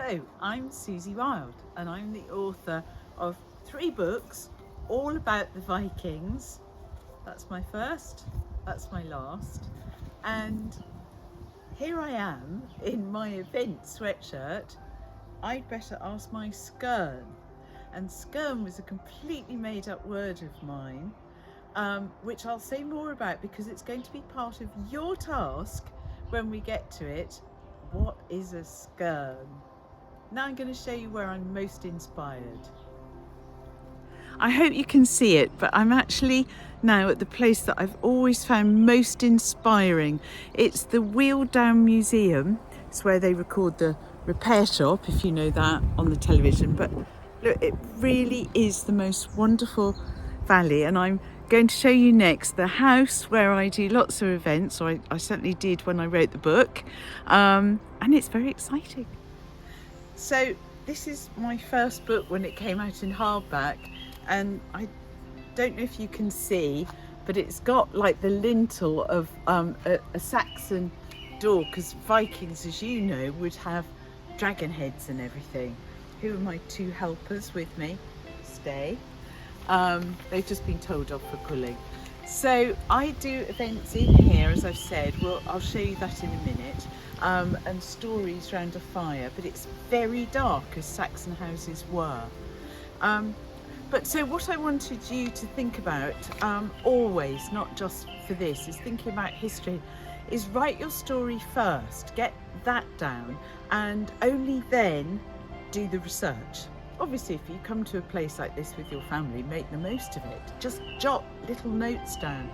Hello, I'm Suzie Wilde, and I'm the author of 3 books all about the Vikings. That's my first, that's my last, and here I am in my event sweatshirt. I'd better ask my skern, and skern was a completely made up word of mine, which I'll say more about because it's going to be part of your task when we get to it. What is a skern? Now I'm going to show you where I'm most inspired. I hope you can see it, but I'm actually now at the place that I've always found most inspiring. It's the Wheeled Down Museum. It's where they record the repair shop, if you know that, on the television. But look, it really is the most wonderful valley, and I'm going to show you next the house where I do lots of events, or I certainly did when I wrote the book, and it's very exciting. So this is my first book when it came out in hardback, and I don't know if you can see, but it's got like the lintel of a Saxon door, because Vikings, as you know, would have dragon heads and everything. Who are my 2 helpers with me? Stay. They've just been told off for pulling. So I do events in here, as I've said. Well, I'll show you that in a minute. And stories round a fire, but it's very dark, as Saxon houses were. But so what I wanted you to think about, always, not just for this, is thinking about history, is write your story first, get that down, and only then do the research. Obviously, if you come to a place like this with your family, make the most of it. Just jot little notes down.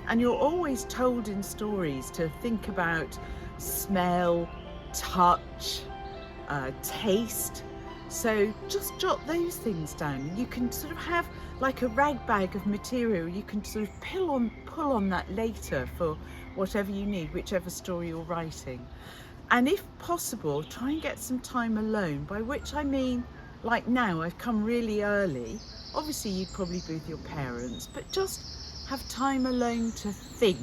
And you're always told in stories to think about smell, touch, taste. So just jot those things down. You can sort of have like a rag bag of material. You can sort of pull on that later for whatever you need, whichever story you're writing. And if possible, try and get some time alone, by which I mean, like now, I've come really early. Obviously, you'd probably be with your parents, but just have time alone to think.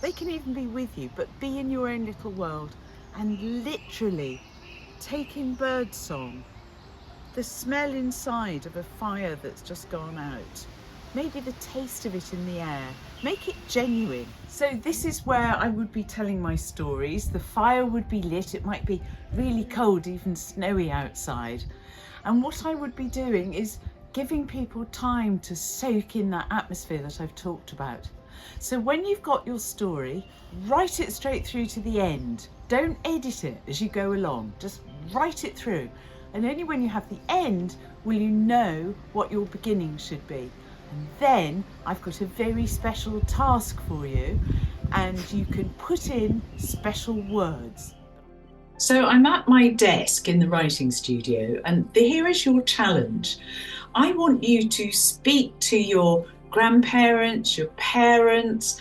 They can even be with you, but be in your own little world and literally take in bird song, the smell inside of a fire that's just gone out, maybe the taste of it in the air. Make it genuine. So this is where I would be telling my stories. The fire would be lit. It might be really cold, even snowy outside. And what I would be doing is giving people time to soak in that atmosphere that I've talked about. So when you've got your story, write it straight through to the end. Don't edit it as you go along. Just write it through. And only when you have the end will you know what your beginning should be. And then I've got a very special task for you, and you can put in special words. So I'm at my desk in the writing studio, and here is your challenge. I want you to speak to your grandparents, your parents,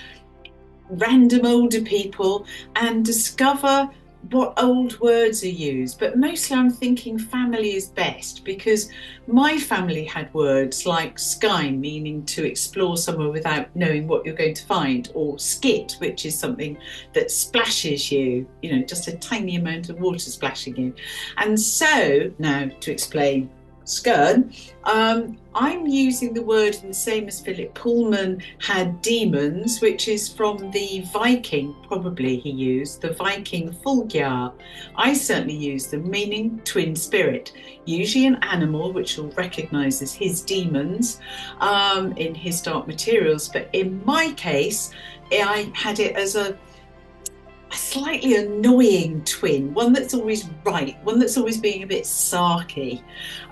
random older people, and discover what old words are used. But mostly I'm thinking family is best, because my family had words like sky, meaning to explore somewhere without knowing what you're going to find, or skit, which is something that splashes you, just a tiny amount of water splashing you. And so now to explain skern, I'm using the word the same as Philip Pullman had demons, which is from the Viking, probably he used, the Viking Fulgiar. I certainly use them, meaning twin spirit, usually an animal which you'll recognise as his demons in his Dark Materials. But in my case, I had it as a slightly annoying twin, one that's always right, one that's always being a bit sarky,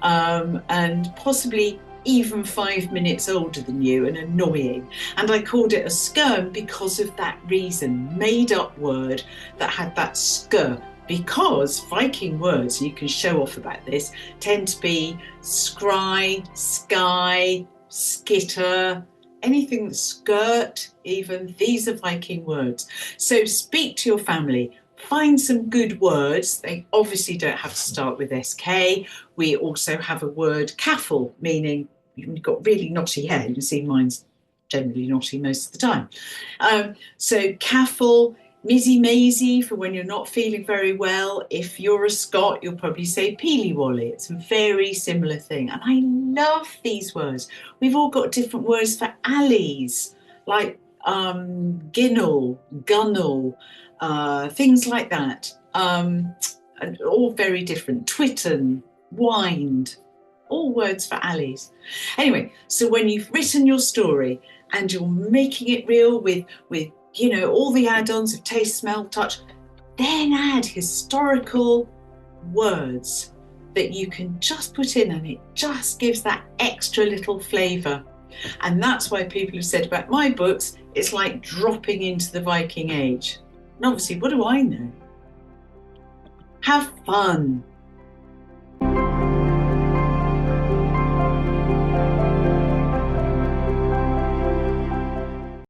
and possibly even 5 minutes older than you and annoying. And I called it a skern because of that reason, made up word that had that skr, because Viking words, you can show off about this, tend to be scry, sky, skitter, anything that's skirt, even, these are Viking words. So speak to your family, find some good words. They obviously don't have to start with SK. We also have a word caffle, meaning you've got really knotty hair. You can see mine's generally knotty most of the time. So caffle, Mizzy Maisie for when you're not feeling very well. If you're a Scot, you'll probably say Peely Wally. It's a very similar thing. And I love these words. We've all got different words for alleys, like ginnel, gunnel, things like that. And all very different. Twitten, wind, all words for alleys. Anyway, so when you've written your story and you're making it real with all the add-ons of taste, smell, touch, then add historical words that you can just put in, and it just gives that extra little flavour. And that's why people have said about my books, it's like dropping into the Viking Age. And obviously, what do I know? Have fun.